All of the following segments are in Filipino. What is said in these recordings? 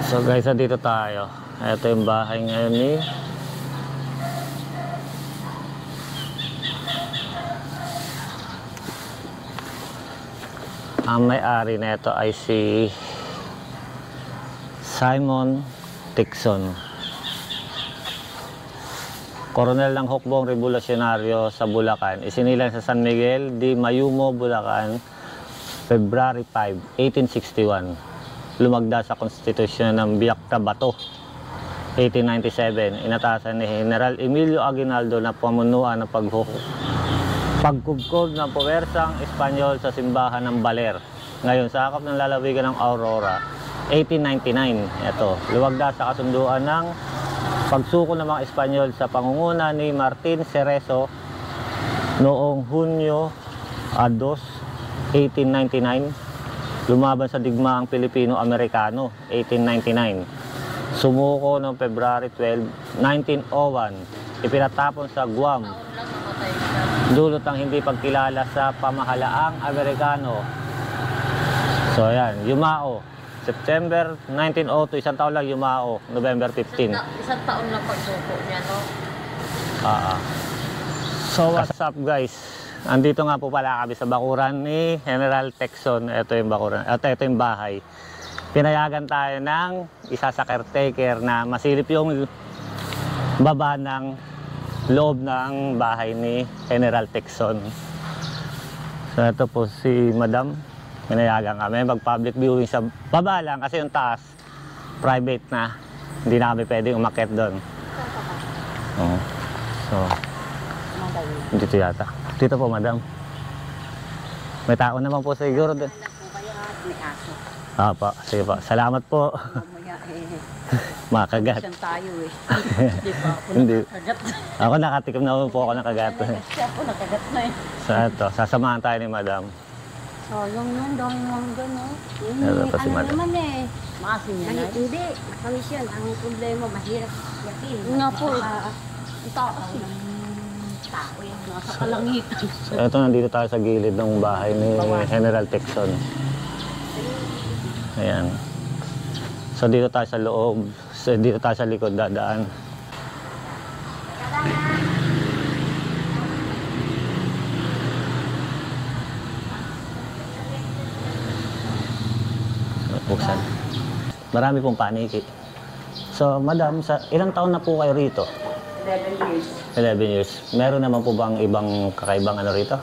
So guys, dito tayo. Ito yung bahay ngayon ni ang may-ari na ito ay si Simon Tixon, Koronel ng Hukbong Revolusyonaryo sa Bulacan. Isinilang sa San Miguel de Mayumo, Bulacan, February 5, 1861. Lumagda sa konstitusyon ng Biak Tabato, 1897. Inatasan ni General Emilio Aguinaldo na pamunuan ng pagkubkob ng puwersang Espanyol sa simbahan ng Baler. Ngayon, sakop ng lalawigan ng Aurora, 1899. Ito, luwagda sa kasunduan ng pagsuko ng mga Espanyol sa pangunguna ni Martin Cerezo noong Hunyo 2, 1899. Lumaban sa digmaang Pilipino-Amerikano, 1899. Sumuko noong February 12, 1901. Ipinatapon sa Guam, dulot ng hindi pagkilala sa pamahalaang Amerikano. So ayan, yumao. September 1902, isang taon lang yumao. November 15. Isang taon lang pagsuko niya, no? So what's up guys? Andito nga po pala kami sa bakuran ni General Tixon. Ito yung bakuran, ito yung bahay. Pinayagan tayo ng isa sa caretaker na masilip yung baba ng loob ng bahay ni General Tixon. So ito po si Madam. Pinayagan kami mag-public viewing sa baba lang kasi yung taas private na. Hindi na kami pwedeng umakyat doon. So dito yata. Dito po, Madam. May tao naman po siguro doon. Po, sige po. Salamat po. Makagat. Tayo eh. Di ba ako nakagat? Ako nakatikim na po ako ng kagat. Siya po nakagat na eh. So ito, sasamahan tayo ni Madam. Sayang nun, dami mga gano'n. Ito pa si Madam. Naman eh. Maasin niya na. Hindi, komisyon. Ang problema, mahirap yakin. Nga po. Ang taas eh. Tao yan. Nasa kalangitan. So ito, nandito tayo sa gilid ng bahay ni General Tixon. Ayan. So dito tayo sa loob. So, dito tayo sa likod dadaan. Buksan. Marami pong paniki. So, Madam, ilang taon na po kayo rito? 11 years. 11 years. Meron naman po bang ibang kakaibang ano rito?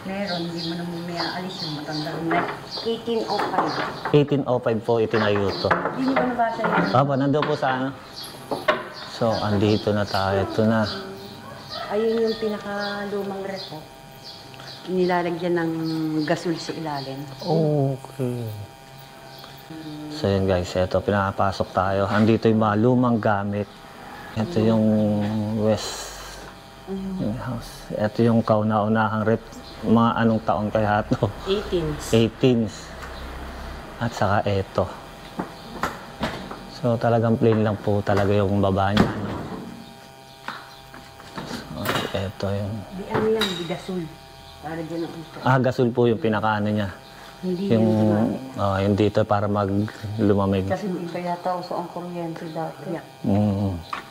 Meron, hindi mo naman may aalis yung matanda na. 1805. 1805 po itinayuto. Hindi niyo ba nabasa yun? Papa, nandun po sa ano? So, andito na tayo. Ito na. Ayun yung pinakalumang repo. Nilalagyan ng gasol sa ilalim. Okay. So yun guys, ito, pinapasok tayo. Andito yung mga lumang gamit. Ito yung west yung house. Ito yung kauna-unahang rep. Mga anong taon kaya ito? 18s. 18s. At saka ito. So talagang plain lang po talaga yung baba niya. No? So, ito yung... Di ano yan, di gasol. Para dyan ang ito. gasol po yung pinakaano niya. Hindi Yung, yan yung dito para lumamig. kasi hindi kaya tauso ang kuryente dati.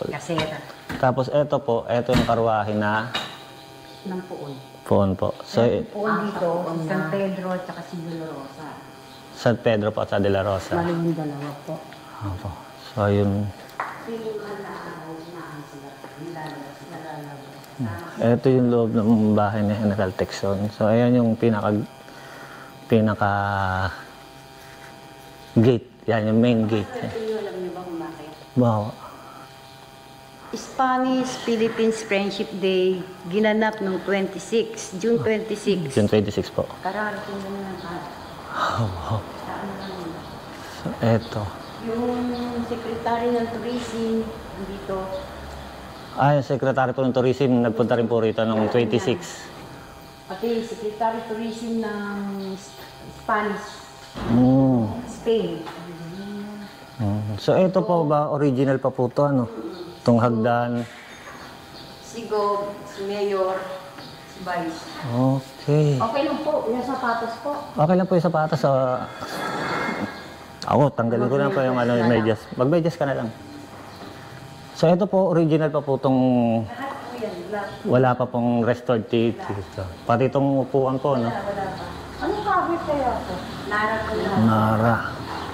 Kasera. Tapos ito po, ito yung karwahe na Ng puon. phone po. So, Puon dito, si San Pedro at saka si De La Rosa. San Pedro po at sa De La Rosa. Bali yung dalawa po. Opo. So, yun. Ito yung loob ng bahay ni General Tixon. So, ayan yung pinaka gate. Yan yung main gate. Alam niyo ba kung bakit? Wow. Spanish-Philippines Friendship Day ginanap noong June 26. June 26 po. Kararating na ng Wow. So, eto. Yung Secretary ng Tourism dito. Yung Secretary po ng Tourism, nagpunta rin po rito noong 26. Pati Secretary Tourism ng Spanish, Spain. So, ito po ba, original pa po ito, ano? Itong hagdan. Si Gov, si Mayor, si Vice. Okay. Okay lang po, yung sapatos po. Okay lang po yung sapatos. Ako, tanggalin ko na pa yung ano, yung medyas. Mag-medyas ka na lang. So ito po, original pa po itong wala pa pong restored teeth. Pati itong upuan ko, no? Anong kabit kaya ito? Nara ko lang. Nara.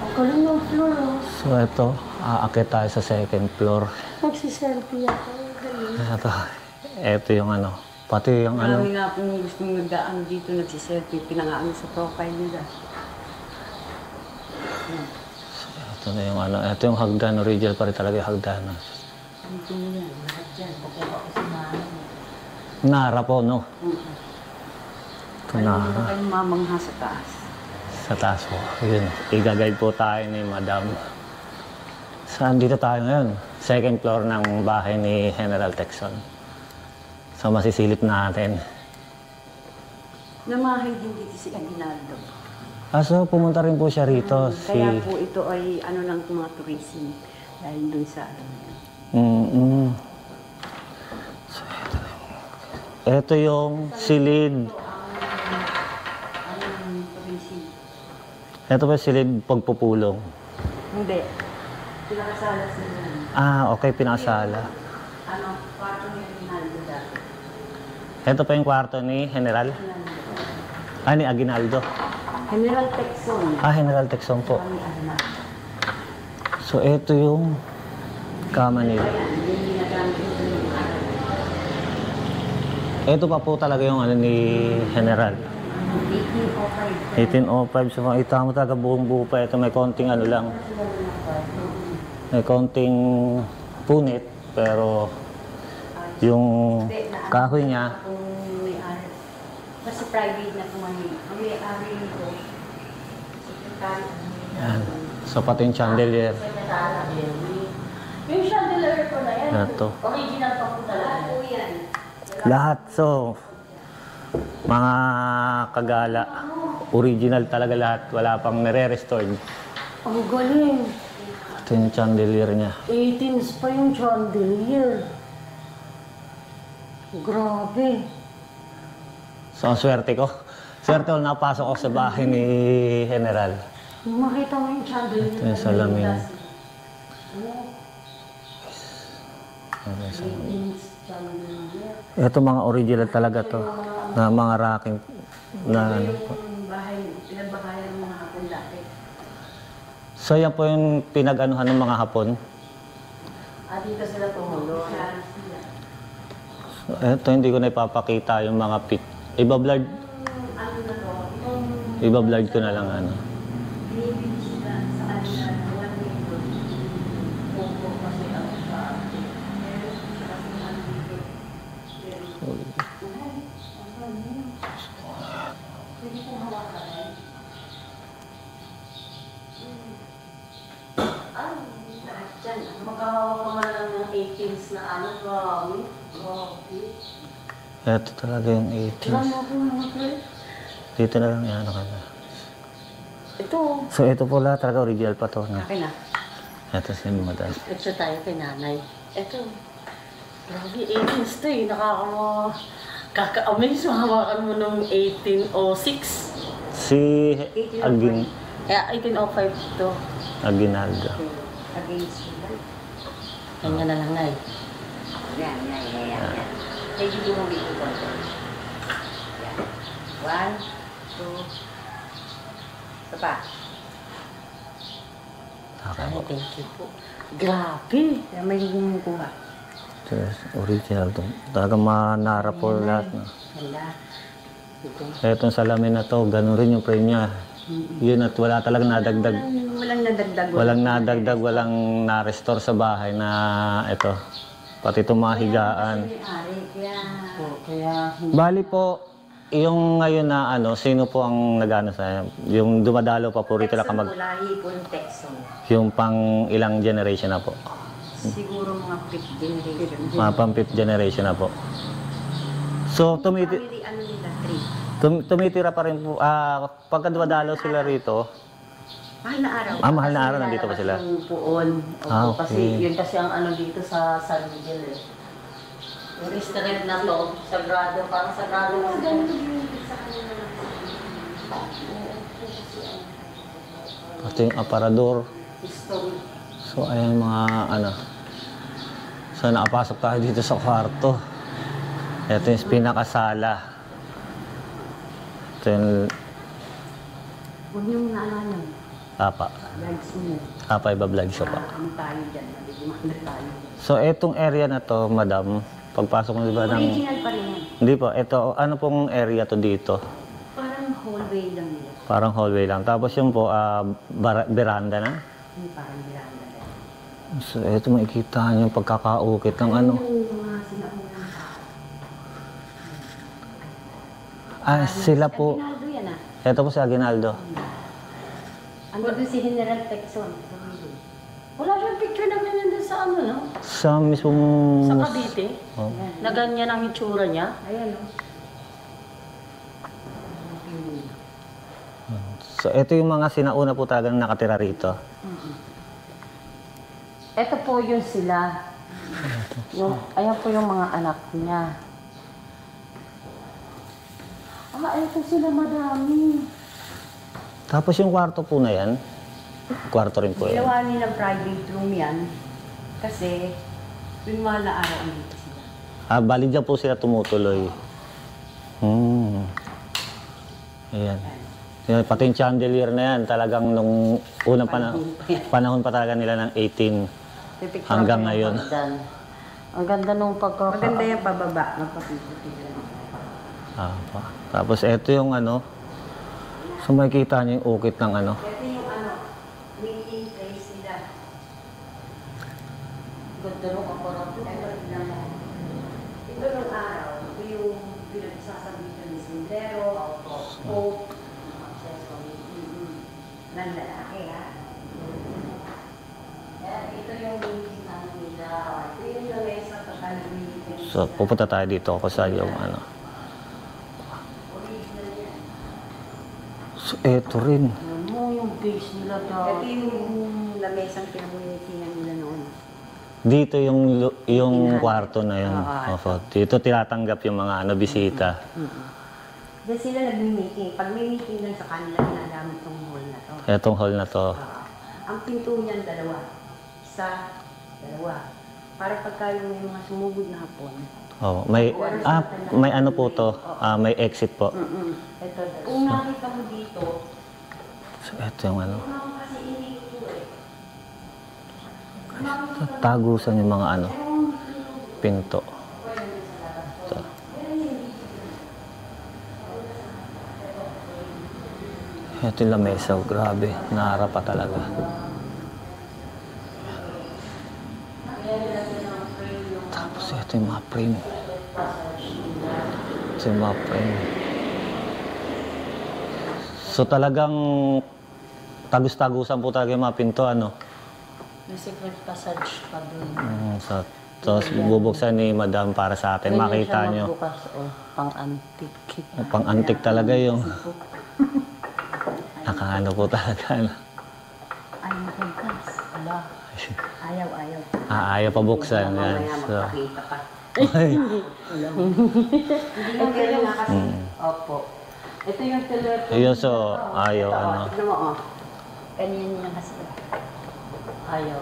Ang galing ng floor, oh. So ito, aakit tayo sa second floor. Magsiselfie ako. Galing. Ito yung ano, pati yung ano. Marami nga pong gustong nagdaan dito, nagsiselfie, pinangaan sa profile nila. Ito na yung ano, ito yung hagdan, original pa rin talaga yung hagdan. Dito mo yan, lahat dyan. Pagkaba ko si Mama. Nara po, no? Ito Ano Nara. ba kayong mamangha sa taas? Sa taas po. Yun, i-guide po tayo ni Madam. Saan dito tayo ngayon? Second floor ng bahay ni General Texon. So masisilip natin. Namahay din dito si Aguinaldo. So pumunta rin po siya rito. Kaya po ito ay ano lang mga tourism. Dahil dun sa ano yan. So, ito yung silid. Anong tourism? Ito po yung silid pagpupulong. Hindi. Pinakasala sila. Okay, pinakasala. Ano, kwarto ni Aguinaldo dati. Ito pa yung kwarto ni General. Ni Aguinaldo. General Texon. General Texon po. Kami anak. So, ito yung kama nila. Ayan, yung ginagamit ito yung araw. Ito pa po talaga yung ano ni General. 1805. 1805. So, makita mo talaga buong buo pa. Ito may konting ano lang. May konting punit. Pero yung kahoy niya, Kung may ari. Kasi private na kumahin. Ang may ari nito, secretary. yan. So, pati yung chandelier. Yung chandelier ko na yan. Ito. Original pa po talaga. Po yan. Lahat. So, mga kagala. Original talaga lahat. Wala pang nare-restored. Ang galing. Ito yung chandelier niya. 18s pa yung chandelier. Grabe. So, ang swerte ko. Swerte ko napasok ako sa bahay ni General. Nung makita mo yung chandelier. Ito yung salamin. 18s chandelier. Ito mga original talaga to. Na mga racking. Na ano po. Yung bahay, pinagbahayan ng mga hapon dati. So, yan po yung pinag-anuhan ng mga Hapon. Dito sila tumulo. So, ito hindi ko na ipapakita yung mga pic. Iba-blurred. Ano na to? Itong Iba-blurred ko na lang ano. binibili sila sa kanila na 1 million. Opo kasi ang sa atin. Meron siya kasi 1 million. Pwede kong hawakan eh. Lahat dyan. Makahawak ka man lang ng 18s na ano. Grabe. Ito talaga yung 18s. Dito na lang yan. Okay na. Ito. So, ito po lahat talaga original pa to. No? Akin na. Ito si Madam. Ito tayo kay nanay. Ito. Grabe, 18s to eh. Kaka-amaze mahawakan mo nung 1806. Si Kaya 1805 to. Aguinaldo. Against you. Kanya na lang ay. Yan. Medyo lumamig ko konti. Yan. 1, 2. Ito pa. Okay. Ay, thank you po. Grabe. Kaya may kumukuha. Ito yung original to. Talaga manara po lahat. No? Hala. Itong salamin na to, ganun rin yung frame niya. Yun at wala talagang nadagdag. Walang nadagdag. Walang nadagdag, walang na-restore sa bahay na ito. Pati itong mga higaan. May-ari. Kaya Bali po, yung ngayon na ano, sino po ang nag-ano sa yung dumadalo pa po rito na Texon kamag... Mulahi po yung Texon. Yung pang ilang generation na po. Siguro mga 5th generation. Mga pang 5th generation na po. So, Family ano nila, 3. tumitira pa rin po. Pagka dumadalo sila rito, Mahal na araw. mahal na araw nandito pa sila. yung puon. Opo, Okay. Kasi yun kasi ang ano dito sa San Miguel eh. Yung restaurant na to, sagrado, parang sagrado lang. Ganito din sa kanila. Ito yung aparador. History. So, ayan mga ano. So, nakapasok tayo dito sa kwarto. Ito yung pinakasala. Ito yung Huwag niyong naalaman. Papa. Vlogs mo. Papa, iba-vlog siya pa. Ano tayo dyan? Nabigimanda tayo. So, etong area na to, madam, pagpasok mo diba ng... Original pa rin yan. Hindi po, ito, ano pong area to dito? Parang hallway lang nila. Parang hallway lang. Tapos yung po, veranda na. Yung parang miranda lang. So, ito makikita niyo yung pagkakaukit ng ano. Yung mga sinaunang tao. Sila po. Aguinaldo yan ah. Ito po si Aguinaldo. Ano doon si General Tecson? Wala siyang picture na ganyan doon sa ano, no? Sa mismong... Sa Cavite. Oh. Na ganyan ang itsura niya. Ayan, no? So, ito yung mga sinauna po talaga na nakatira rito. Ito po yung sila. Ayan po yung mga anak niya. Ito sila madami. Tapos yung kwarto po na yan, kwarto rin po yan. Ginawa nilang private room yan. Kasi, yung mga araw andito sila. Bali dyan po sila tumutuloy. Ayan. Yan, pati yung chandelier na yan, talagang nung unang panahon pa talaga nila ng 18 hanggang ngayon. Ang ganda nung pagkaka... Maganda yung pababa. Magpapipiti. Tapos ito yung ano, so makikita niyo yung ukit ng ano. Ito yung ano, meeting place nila. Ganda nung aparat. Ito nung araw, ito yung pinagsasabitan ni Sindero, Pope, ng lalaki ha. Ito yung meeting nila. Ito yung lamesa sa meeting. So pupunta tayo dito kasi yung ano. So ito rin. Ano yung base nila daw? Ito yung lamesang pinamumulitingan nila noon. Dito yung kwarto na yun. Opo. Dito tinatanggap yung mga ano, bisita. Diyan sila nag-meeting. Pag may meeting lang sa kanila, ginagamit tong hall na to. Etong hall na to. Ang pinto niyan, dalawa. Isa, dalawa. Para pagka yung may mga sumugod na hapon. Oh, may ano po to, may exit po. Ito, kung nakita mo dito, So ito yung ano. kasi iniito eh. Tagusan yung mga ano, pinto. Ito. Ito yung lamesa, grabe, naharap pa talaga. Tapos ito yung mga frame. Ito yung mga frame. So talagang tagus-tagusan po talaga yung mga pinto, ano? May secret passage pa doon. So, tapos bubuksan ni Madam para sa atin, makita nyo. Magbukas, pang-antik. Pang-antik talaga yung nakaano po talaga. Ano? Ay, magbukas. Ala. Ayaw. Ayaw pa buksan. Yan. Mamaya So, magpakita pa. ay, Hindi yung ganun nga kasi. Opo. Ito yung telephone. yun, so, ayaw, Ito, ano. tignan mo, Ganyan niya kasi. Ayaw.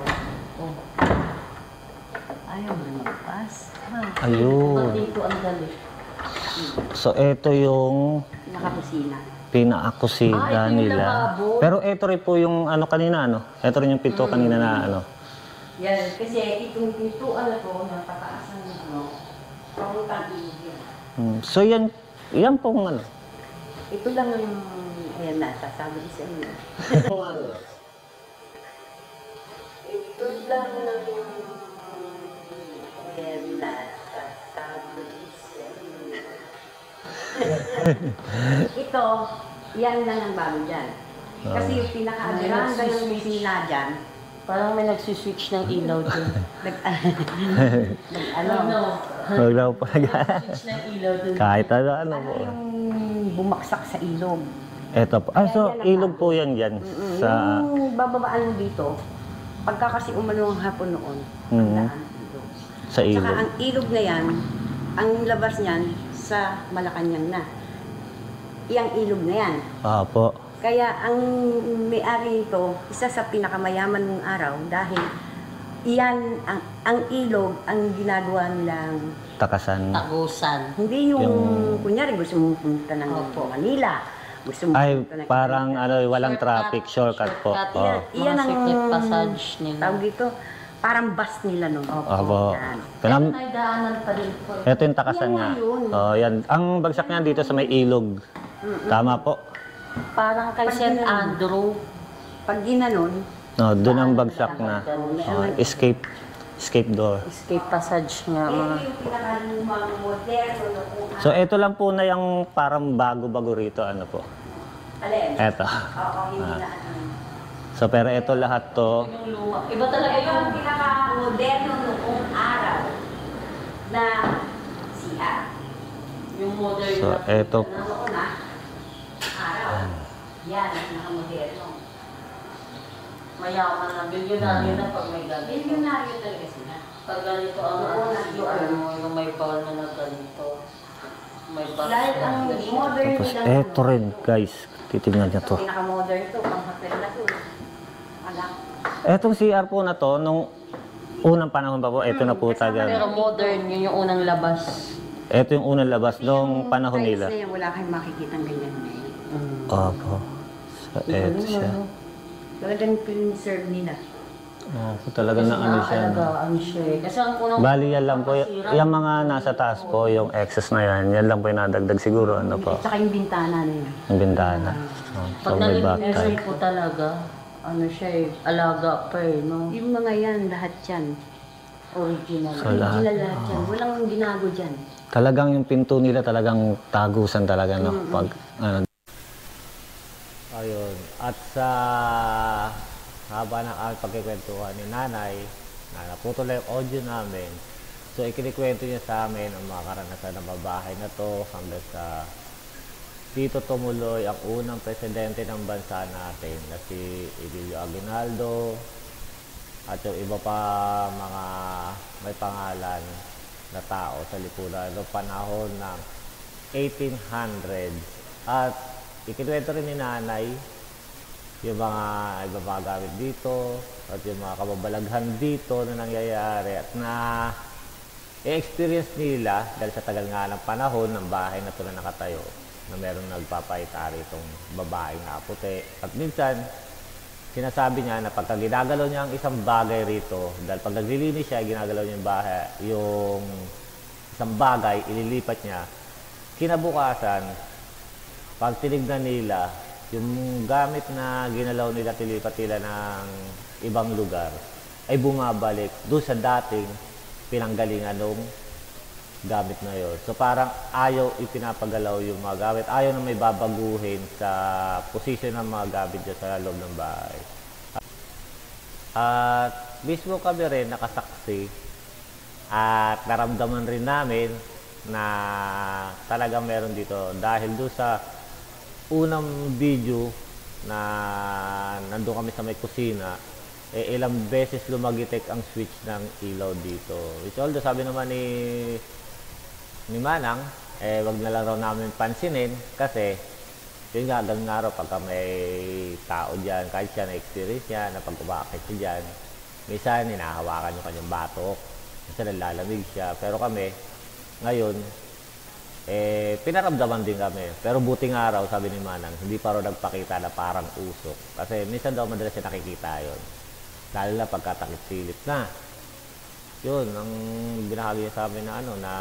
Ayaw mo magpas. Ayun. Dito ang dali. So, ito yung Nakakusina. pinaakusina ito yung nila. lababo. Pero ito rin po yung ano kanina, ano? Ito rin yung pinto kanina na ano. Yan, kasi itong pintuan na to, napataasan ng ano, pangutang ilog yan. So, yan pong ano. Ito lang ang, ayan na, sasabi ko sa inyo. Ito lang ang, ayan na, sasabi ko sa inyo. Ito, yan lang ang bago dyan. Kasi yung pinaka-veranda yung kusina dyan, parang may nagsuswitch ng ilaw dyan. Huwag lang po Switch ng ilaw dun. kahit ano po. Yung bumaksak sa ilog. Ito po. So, ilog po yan dyan. Sa, Yung bababaan mo dito, pagka kasi umano ang hapon noon, ang daan ilog. sa Saka ilog. ang ilog na yan, ang labas niyan sa Malacanang na. Iyang ilog na yan. Po. Kaya ang may-ari nito, isa sa pinakamayaman ng araw dahil iyan, ang ilog, ang ginagawa nilang Takasan. tagusan. Hindi yung, kunyari gusto mong punta ng Manila, gusto mong Ay, punta ng parang walang traffic, shortcut po. Oh. Iyan ang Secret passage nila. tawag dito, parang bus nila nun. Opo. Yan. Kanam, May daanan pa rin po. ito yung takasan Yan nga. yun. Oh, yan. Ang bagsak niya dito sa may ilog. Tama po. Parang kay Pag St. ginanon. Andrew. Pag ginanon, No, doon ang bagsak na. Oh, escape door. Escape passage nga mga. yung pinakalumang moderno noong So, ito lang po na yung parang bago-bago rito. Ano po? alin. Eto. Oo, hindi na ano. So, pero ito lahat to. Yung luma. Iba talaga Ito yung ang pinaka-moderno noong araw na CR. yung modern So, na. ito. Noon na, araw. Yan ang pinaka-moderno. Mayaman na. Bilyonaryo na pag may ganito. Milyonaryo talaga sila. Pag ganito ang Oo, yung may ball na ganito. May ball. Dahil ang modern Tapos, nilang eto rin, guys. Titignan niyo to. pinaka-modern to, pang hotel na to. Alam. Etong CR po na to, nung unang panahon pa po, ito na po Pero taga. modern, yun yung unang labas. Ito yung unang labas nung panahon Tiles nila. na yan, wala kayong makikita ng ganyan na eh. Opo. So, eto siya. Talagang preserve nila. Opo, talaga na ano siya. No? Alagaan siya eh. Kasi ang unang Bali, yan lang po. Yung mga nasa taas po, yung excess na yan, yan lang po yung nadagdag siguro. Ano po? At saka yung bintana na yan. Yung bintana. Oh, so, pag may nalimutan back po talaga, ano siya eh, alaga pa eh, no? Yung mga yan, lahat yan. Original. So, lahat. Original lahat yan. Walang binago dyan. Talagang yung pinto nila talagang tagusan talaga, no? Pag, ano. Ayun. At sa haba ng aming pagkikwentuhan ni nanay, na naputol na yung audio namin, so ikinikwento niya sa amin ang mga karanasan ng babae na to hanggang sa dito tumuloy ang unang presidente ng bansa natin na si Emilio Aguinaldo at yung iba pa mga may pangalan na tao sa lipunan noong panahon ng 1800s. At ikinuwento rin ni nanay yung mga iba mga gamit dito at yung mga kababalaghan dito na nangyayari at na i-experience nila dahil sa tagal nga ng panahon ng bahay na ito na nakatayo na meron nagpapahitari itong babaeng puti. At minsan, sinasabi niya na pagka ginagalaw niya ang isang bagay rito, dahil pag naglilinis siya, ginagalaw niya yung bahay, yung isang bagay, ililipat niya. Kinabukasan, pag tinignan nila, yung gamit na ginalaw nila, tilipat nila ng ibang lugar, ay bumabalik doon sa dating pinanggalingan ng gamit na yun. So parang ayaw ipinapagalaw yung mga gamit, ayaw na may babaguhin sa posisyon ng mga gamit dyan sa loob ng bahay. At mismo kami rin nakasaksi at naramdaman rin namin na talagang meron dito dahil doon sa unang video na nandun kami sa may kusina, ilang beses lumagitik ang switch ng ilaw dito. Which although sabi naman ni Manang, wag na lang raw namin pansinin kasi yun nga, ganun nga raw pagka may tao dyan, kahit siya na-experience niya, na pag-umakit siya dyan, minsan hinahawakan yung kanyang batok, minsan nalalamig siya. Pero kami, ngayon, pinaramdaman din kami. Pero buting araw, sabi ni Manang, hindi pa raw nagpakita na parang usok. Kasi minsan daw madalas siya nakikita yun. Lalo na pagkatakip-silip na. Yun, ang binahagi niya sa amin na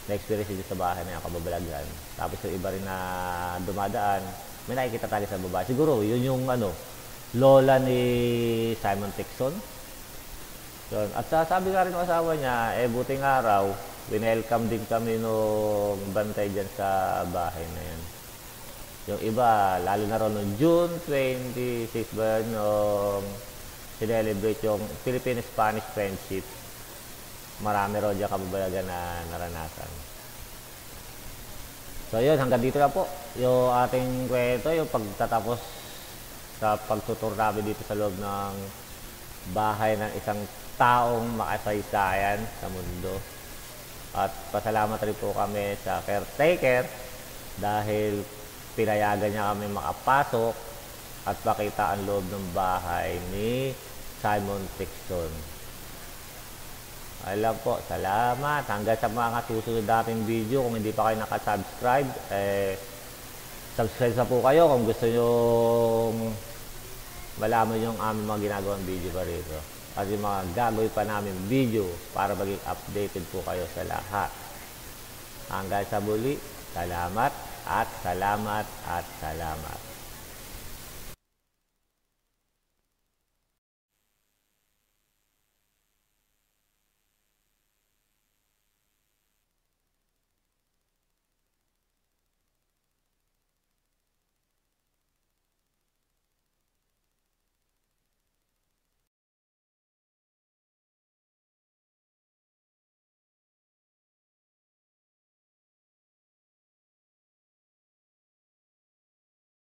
na-experience dito sa bahay na yung kababalaghan. Tapos yung iba rin na dumadaan, may nakikita tayo sa baba. Siguro, yun yung lola ni Simon Tixon. Yun. At sabi nga rin ng asawa niya, buting araw, winelcome din kami nung bantay dyan sa bahay na yan. Yung iba, lalo na rin noong June 26 ba nung sinelebrate yung Philippine-Spanish Friendship, marami rin dyan kababalagan na naranasan. So yun, hanggang dito na po yung ating kwento, yung pagtatapos sa pagtutur namin dito sa loob ng bahay ng isang taong makasaysayan sa mundo. At pasalamat rin po kami sa caretaker dahil pinayagan niya kami makapasok at makita ang loob ng bahay ni Simon Tixon. Alam po, salamat. Hanggang sa mga susunod nating video, kung hindi pa kayo nakasubscribe, subscribe na po kayo kung gusto nyo malaman yung aming mga ginagawang video pa rito. At yung mga gagawin pa namin video para maging updated po kayo sa lahat. Hanggang sa muli, salamat at salamat at salamat.